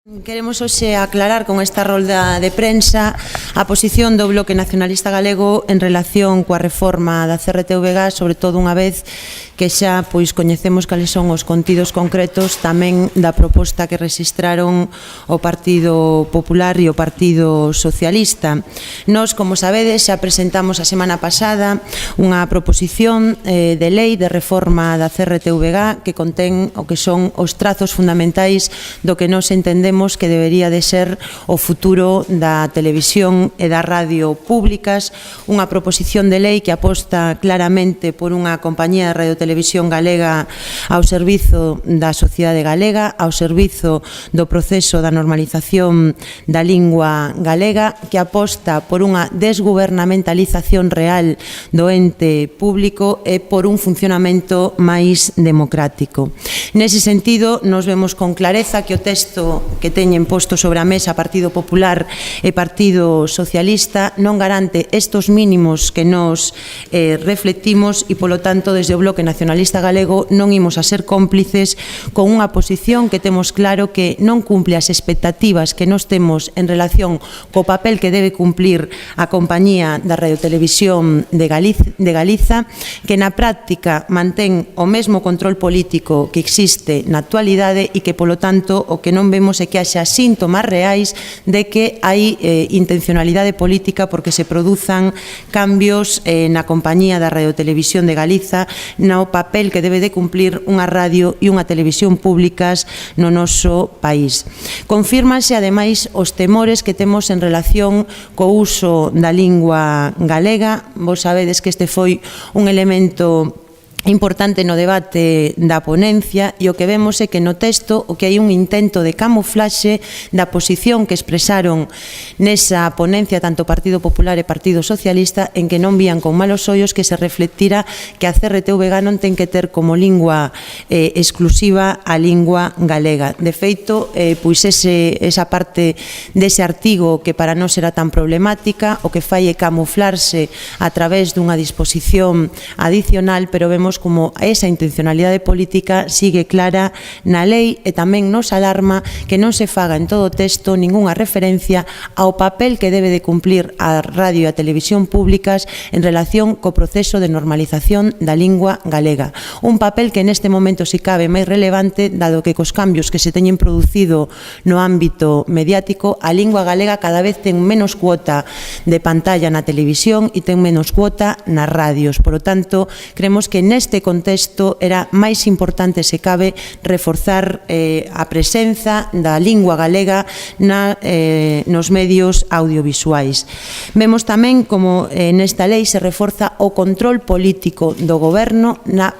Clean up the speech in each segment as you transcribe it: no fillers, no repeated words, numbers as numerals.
Queremos hoxe aclarar con esta rolda de prensa a posición do Bloque Nacionalista Galego en relación coa reforma da CRTVG, sobre todo unha vez que xa coñecemos cales son os contidos concretos tamén da proposta que rexistraron o Partido Popular e o Partido Socialista. Nós, como sabedes, xa presentamos a semana pasada unha proposición de lei de reforma da CRTVG que contén o que son os trazos fundamentais do que nos entendemos que debería de ser o futuro da televisión e da radio públicas, unha proposición de lei que aposta claramente por unha compañía de radiotelevisión galega ao servizo da sociedade galega, ao servizo do proceso da normalización da lingua galega, que aposta por unha desgubernamentalización real do ente público e por un funcionamento máis democrático. Nese sentido, nos vemos con clareza que o texto que teñen posto sobre a mesa Partido Popular e Partido Socialista non garante estos mínimos que nos reflectimos e, polo tanto, desde o Bloque Nacionalista Galego non imos a ser cómplices con unha posición que temos claro que non cumple as expectativas que nos temos en relación co papel que debe cumplir a compañía da radiotelevisión de Galiza, que na práctica mantén o mesmo control político que existe na actualidade e que, polo tanto, o que non vemos é que haxa síntomas reais de que hai intencionalidade política porque se produzan cambios na compañía da radiotelevisión de Galiza no papel que debe de cumplir unha radio e unha televisión públicas no noso país. Confírmanse, ademais, os temores que temos en relación co uso da lingua galega. Vos sabedes que este foi un elemento importante no debate da ponencia e o que vemos é que no texto o que hai un intento de camuflaxe da posición que expresaron nesa ponencia tanto Partido Popular e Partido Socialista, en que non vían con malos ollos que se reflectira que a CRTVG non ten que ter como lingua exclusiva a lingua galega. De feito, esa parte dese artigo que para nós era tan problemática, o que fai é camuflarse a través dunha disposición adicional, pero vemos como esa intencionalidade política sigue clara na lei e tamén nos alarma que non se faga en todo o texto ningunha referencia ao papel que debe de cumplir a radio e a televisión públicas en relación co proceso de normalización da lingua galega. Un papel que neste momento si cabe máis relevante, dado que cos cambios que se teñen producido no ámbito mediático, a lingua galega cada vez ten menos cuota de pantalla na televisión e ten menos cuota nas radios. Por lo tanto, creemos que neste contexto era máis importante, se cabe, reforzar a presenza da lingua galega nos medios audiovisuais. Vemos tamén como nesta lei se reforza o control político do goberno na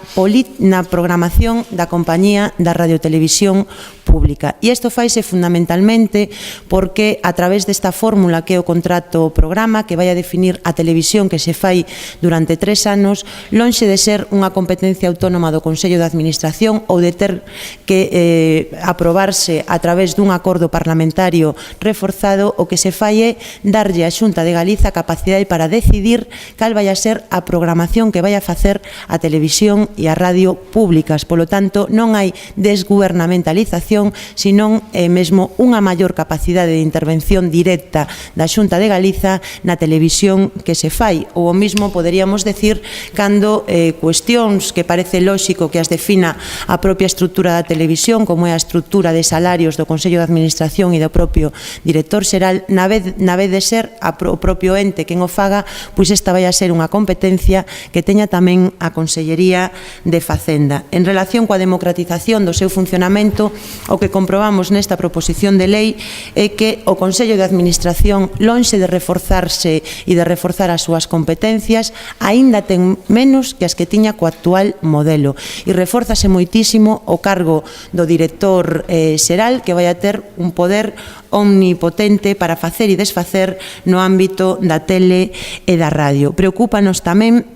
programación da compañía da radiotelevisión pública. E isto faise fundamentalmente porque a través desta fórmula que é o contrato programa que vai a definir a televisión que se fai durante 3 anos, lonxe de ser unha competencia autónoma do Consello de Administración ou de ter que aprobarse a través dun acordo parlamentario reforzado, o que se fai é darlle á Xunta de Galiza capacidade para decidir cal vai a ser a programación que vai a facer a televisión e a radio públicas. Polo tanto, non hai desgubernamentalización, senón mesmo unha maior capacidade de intervención directa da Xunta de Galiza na televisión que se fai. Ou o mismo poderíamos decir cando cuestións que parece lóxico que as defina a propia estrutura da televisión, como é a estrutura de salarios do Consello de Administración e do propio director xeral, na vez de ser o propio ente quen o faga, pois esta vai a ser unha competencia que teña tamén a Consellería de Facenda. En relación coa democratización do seu funcionamento, o que comprobamos nesta proposición de lei é que o Consello de Administración, lonxe de reforzarse e de reforzar as súas competencias, aínda ten menos que as que tiña co actual modelo. E reforzase moitísimo o cargo do director xeral, que vai a ter un poder omnipotente para facer e desfacer no ámbito da tele e da radio. Preocúpanos tamén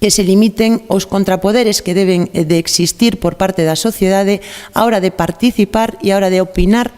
que se limiten os contrapoderes que deben de existir por parte da sociedade á hora de participar e á hora de opinar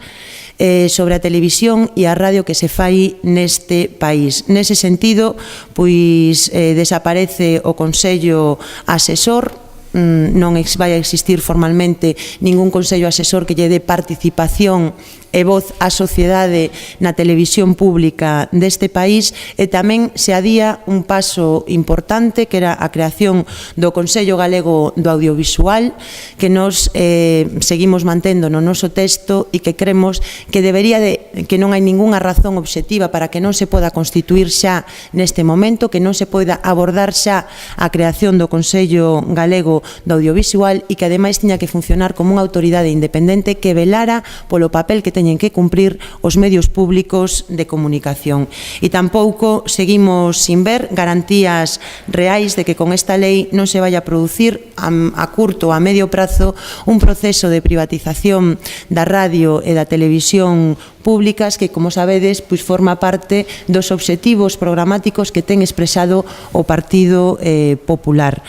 sobre a televisión e a radio que se fai neste país. Nese sentido, pois desaparece o Consello Asesor non vai a existir formalmente ningún consello asesor que lle dé participación e voz á sociedade na televisión pública deste país, e tamén se adía un paso importante que era a creación do Consello Galego do Audiovisual, que nos seguimos mantendo no noso texto e que cremos que que non hai ningunha razón obxectiva para que non se poda constituir xa neste momento, que non se poida abordar xa a creación do Consello Galego do Audiovisual e que ademais tiña que funcionar como unha autoridade independente que velara polo papel que teñen que cumprir os medios públicos de comunicación. E tampouco seguimos sin ver garantías reais de que con esta lei non se vai a producir a curto ou a medio prazo un proceso de privatización da radio e da televisión públicas que, como sabedes, pois forma parte dos obxectivos programáticos que ten expresado o Partido Popular.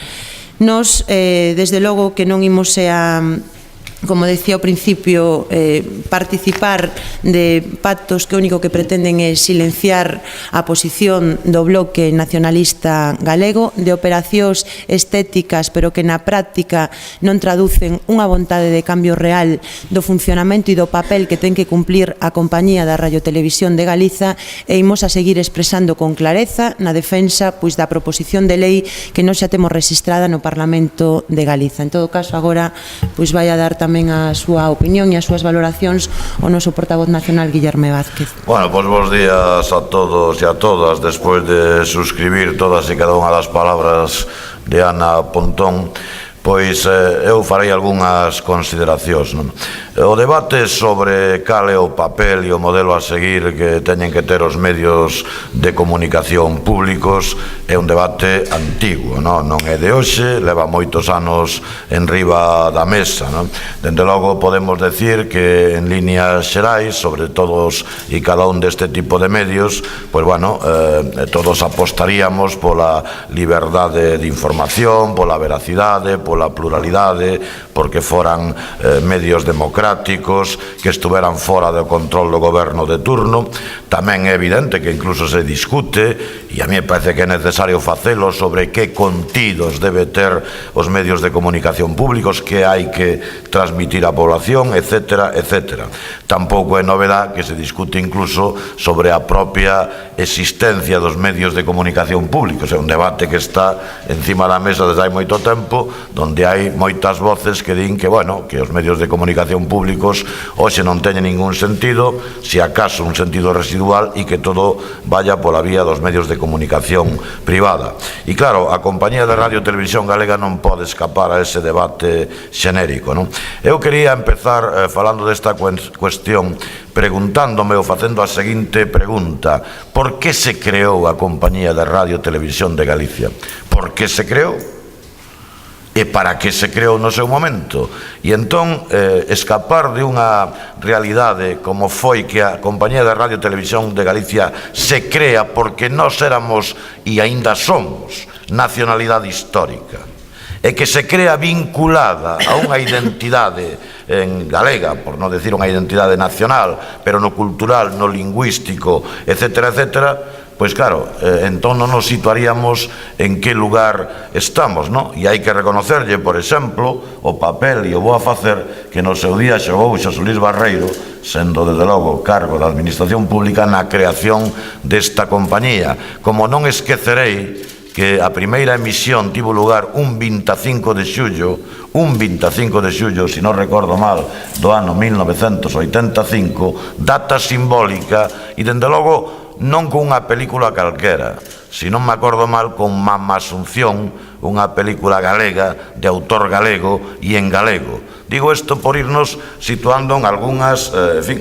Nos, desde logo, que non imos como decía ao principio, participar de pactos que o único que pretenden é silenciar a posición do bloque nacionalista galego, de operacións estéticas pero que na práctica non traducen unha vontade de cambio real do funcionamento e do papel que ten que cumplir a compañía da Radiotelevisión de Galiza, e imos a seguir expresando con clareza na defensa pois da proposición de lei que nós xa temos registrada no Parlamento de Galiza. En todo caso, agora pois vai a dar tamén a súa opinión e as súas valoracións o noso portavoz nacional, Guillerme Vázquez. Bueno, pois bons días a todos e a todas. Despois de suscribir todas e cada unha das palabras de Ana Pontón, pois eu farei algunhas consideracións. O debate sobre cal é o papel e o modelo a seguir que teñen que ter os medios de comunicación públicos é un debate antigo, non é de hoxe, leva moitos anos en riba da mesa. Dende logo podemos decir que en líneas xerais, sobre todos e cada un deste tipo de medios, pois bueno, todos apostaríamos pola liberdade de información, pola veracidade, pola pluralidade, porque foran medios democráticos, que estuveran fora do control do goberno de turno. Tamén é evidente que incluso se discute, e a mí me parece que é necesario facelo, sobre que contidos debe ter os medios de comunicación públicos, que hai que transmitir á población, etc., etc. Tampouco é novedad que se discute incluso sobre a propia existencia dos medios de comunicación públicos. É un debate que está encima da mesa desde hai moito tempo, donde hai moitas voces que din que, bueno, que os medios de comunicación públicos hoxe non teñen ningún sentido, se acaso un sentido residual, e que todo vaya pola vía dos medios de comunicación privada. E claro, a compañía de Radio e Televisión Galega non pode escapar a ese debate xenérico, non? Eu quería empezar falando desta cuestión preguntándome ou facendo a seguinte pregunta: por que se creou a compañía de Radio e Televisión de Galicia? Por que se creou? E para que se creou no seu momento? E entón, escapar de unha realidade como foi que a Compañía de Radio e Televisión de Galicia se crea porque nós éramos, e aínda somos, nacionalidade histórica, e que se crea vinculada a unha identidade en galega, por non decir unha identidade nacional, pero no cultural, no lingüístico, etc., etc., pois claro, entón non nos situaríamos en que lugar estamos, non? E hai que reconocerlle, por exemplo, o papel e o bo a facer que no seu día xogou Xosé Luís Barreiro, sendo desde logo cargo da Administración Pública, na creación desta compañía. Como non esquecerei que a primeira emisión tivo lugar un 25 de xullo, se non recordo mal, do ano 1985, data simbólica, e dende logo non con unha película calquera, se non me acordo mal, con Mamá Asunción, unha película galega, de autor galego e en galego. Digo isto por irnos situando en algunhas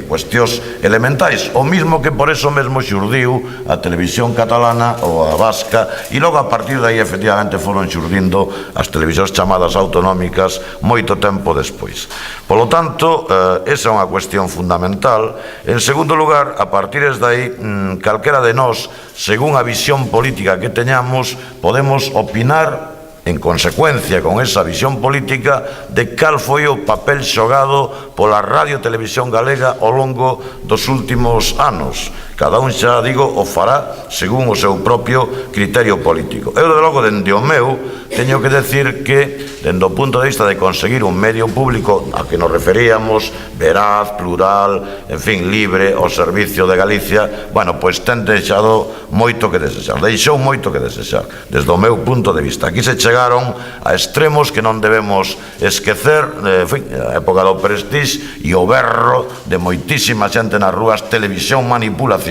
cuestións elementais, o mismo que por eso mesmo xurdiu a televisión catalana ou a vasca, e logo a partir de aí efectivamente foron xurdindo as televisións chamadas autonómicas moito tempo despois. Polo tanto, esa é unha cuestión fundamental. En segundo lugar, a partir de aí, calquera de nós, según a visión política que teñamos, podemos opinar en consecuencia con esa visión política de cal foi o papel xogado pola Radio Televisión Galega ao longo dos últimos anos. Cada un, xa digo, o fará según o seu propio criterio político. Eu, de logo, dende o meu, teño que decir que, dende o punto de vista de conseguir un medio público a que nos referíamos, veraz, plural, en fin, libre, ao servicio de Galicia, bueno, pois ten deixado moito que desexar, deixou moito que desexar, desde o meu punto de vista. Aquí se chegaron a extremos que non debemos esquecer, en fin, a época do Prestige e o berro de moitísima xente nas rúas, televisión, manipulación.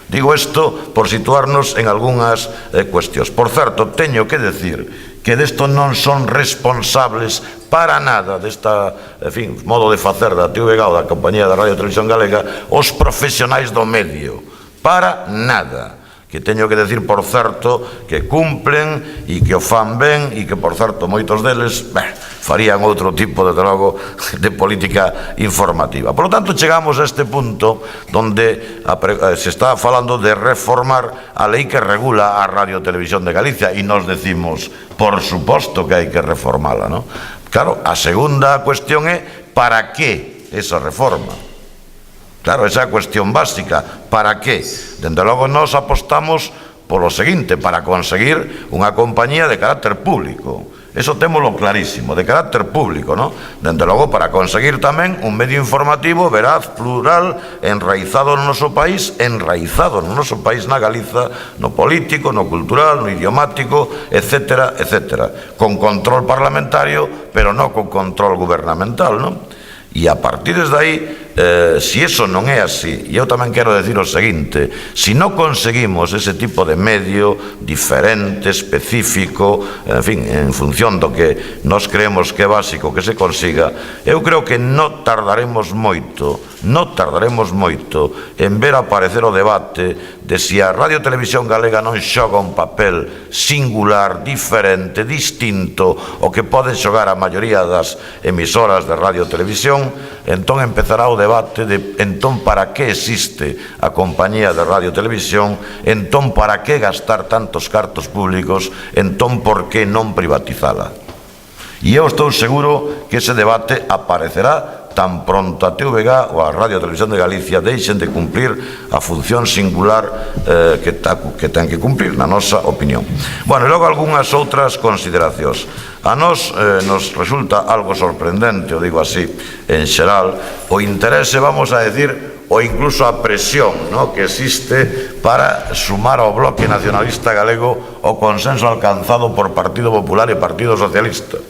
Digo isto por situarnos en algunhas cuestións. Por certo, teño que decir que desto non son responsables para nada desta, en fin, modo de facer da TVG ou da Compañía da Radio Televisión Galega os profesionais do medio. Para nada. Que teño que decir, por certo, que cumplen e que o fan ben e que, por certo, moitos deles farían outro tipo, desde logo, de política informativa. Por lo tanto, chegamos a este punto donde se está falando de reformar a lei que regula a Radio Televisión de Galicia e nos decimos, por suposto que hai que reformala, non? Claro, a segunda cuestión é para que esa reforma? Claro, esa é a cuestión básica. Para que? Dende logo, nós apostamos polo seguinte, para conseguir unha compañía de carácter público. Eso témolo clarísimo, de carácter público, non? Dende logo, para conseguir tamén un medio informativo veraz, plural, enraizado no noso país, na Galiza, no político, no cultural, no idiomático, etcétera, etcétera. Con control parlamentario, pero non con control gubernamental, non? E a partir desde aí, si eso non é así, e eu tamén quero decir o seguinte, si non conseguimos ese tipo de medio diferente, específico, en fin, en función do que nos creemos que é básico que se consiga, eu creo que non tardaremos moito en ver aparecer o debate de si a Radio Televisión Galega non xoga un papel singular, diferente, distinto o que pode xogar a maioría das emisoras de radio e televisión. Entón empezará o debate de entón para que existe a compañía de radio e televisión, entón para que gastar tantos cartos públicos, entón por que non privatizala. E eu estou seguro que ese debate aparecerá tan pronto a TVG ou a Radio Televisión de Galicia deixen de cumplir a función singular que ten que cumplir, na nosa opinión. Bueno, e logo algunhas outras consideracións. A nós nos resulta algo sorprendente, o digo así, en xeral, o interese, vamos a decir, ou incluso a presión que existe para sumar ao bloque nacionalista galego o consenso alcanzado por Partido Popular e Partido Socialista.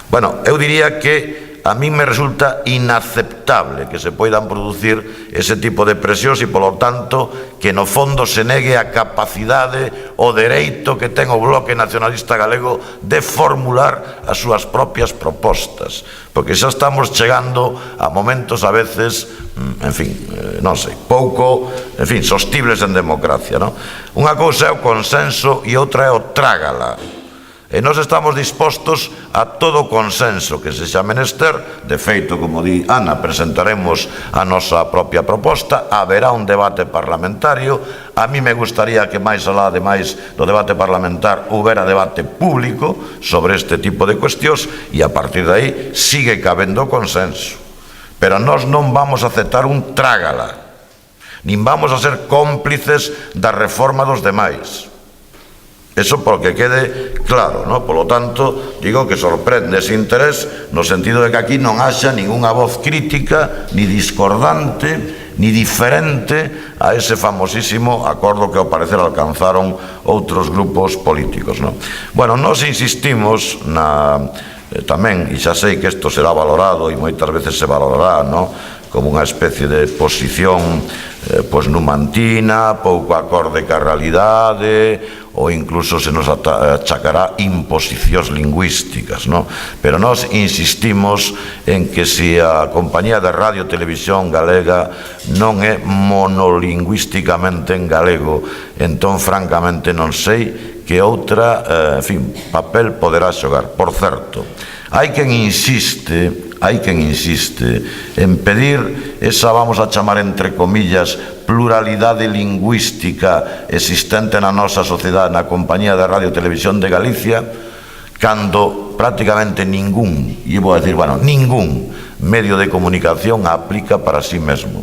Bueno, eu diría que a mí me resulta inaceptable que se poidan producir ese tipo de presións e, polo tanto, que no fondo se negue a capacidade, o dereito que ten o Bloque Nacionalista Galego de formular as súas propias propostas. Porque xa estamos chegando a momentos a veces, en fin, non sei, pouco, en fin, sostibles en democracia, non? Unha cousa é o consenso e outra é o trágala. E nós estamos dispostos a todo consenso que se xa menester. De feito, como di Ana, presentaremos a nosa propia proposta, haberá un debate parlamentario. A mí me gustaría que máis alá de máis do debate parlamentar houbera debate público sobre este tipo de cuestións e a partir de aí sigue cabendo consenso. Pero nós non vamos a aceptar un trágala, nin vamos a ser cómplices da reforma dos demais. Eso porque quede claro, non? Polo tanto, digo que sorprende ese interés no sentido de que aquí non haxa ningunha voz crítica, ni discordante, ni diferente a ese famosísimo acordo que ao parecer alcanzaron outros grupos políticos, non? Bueno, nós insistimos tamén, e xa sei que isto será valorado e moitas veces se valorará, non? Como unha especie de posición numantina, pouco acorde ca realidade, ou incluso se nos achacará imposicións lingüísticas, non? Pero nós insistimos en que se a compañía de radio e televisión galega non é monolingüísticamente en galego, entón francamente non sei que outra, en fin, papel poderá xogar. Por certo, hai quen insiste en pedir esa, vamos a chamar entre comillas, pluralidade lingüística existente na nosa sociedade, na compañía de Radio e Televisión de Galicia, cando prácticamente ningún, e vou a decir, bueno, ningún medio de comunicación a aplica para sí mesmo.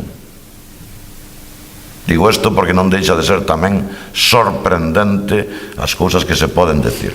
Digo isto porque non deixa de ser tamén sorprendente as cousas que se poden decir.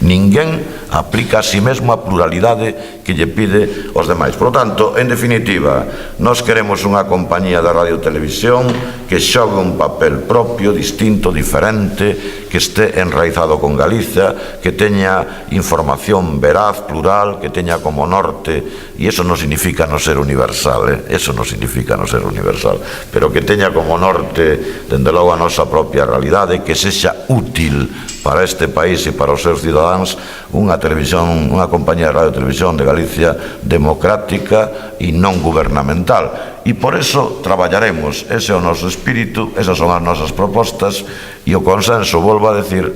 Ninguén aplica a si mesmo a pluralidade que lle pide aos demais. Por lo tanto, en definitiva, nós queremos unha compañía de radio e televisión que xogue un papel propio, distinto, diferente, que este enraizado con Galicia, que teña información veraz, plural, que teña como norte, e eso non significa non ser universal, eso non significa non ser universal, pero que teña como norte, dende logo, a nosa propia realidade, que sexa útil para este país e para os seus cidadáns unha televisión, unha compañía de radio e televisión de Galicia democrática e non gubernamental. E por eso traballaremos, ese é o noso espírito, esas son as nosas propostas, e o consenso, volvo a decir,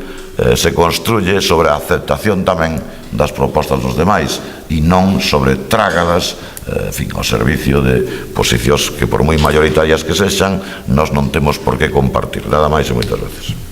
se construye sobre a aceptación tamén das propostas dos demais e non sobre trágadas, en fin, ao servicio de posicións que por moi maioritarias que sexan, nós non temos por que compartir. Nada máis e moitas veces.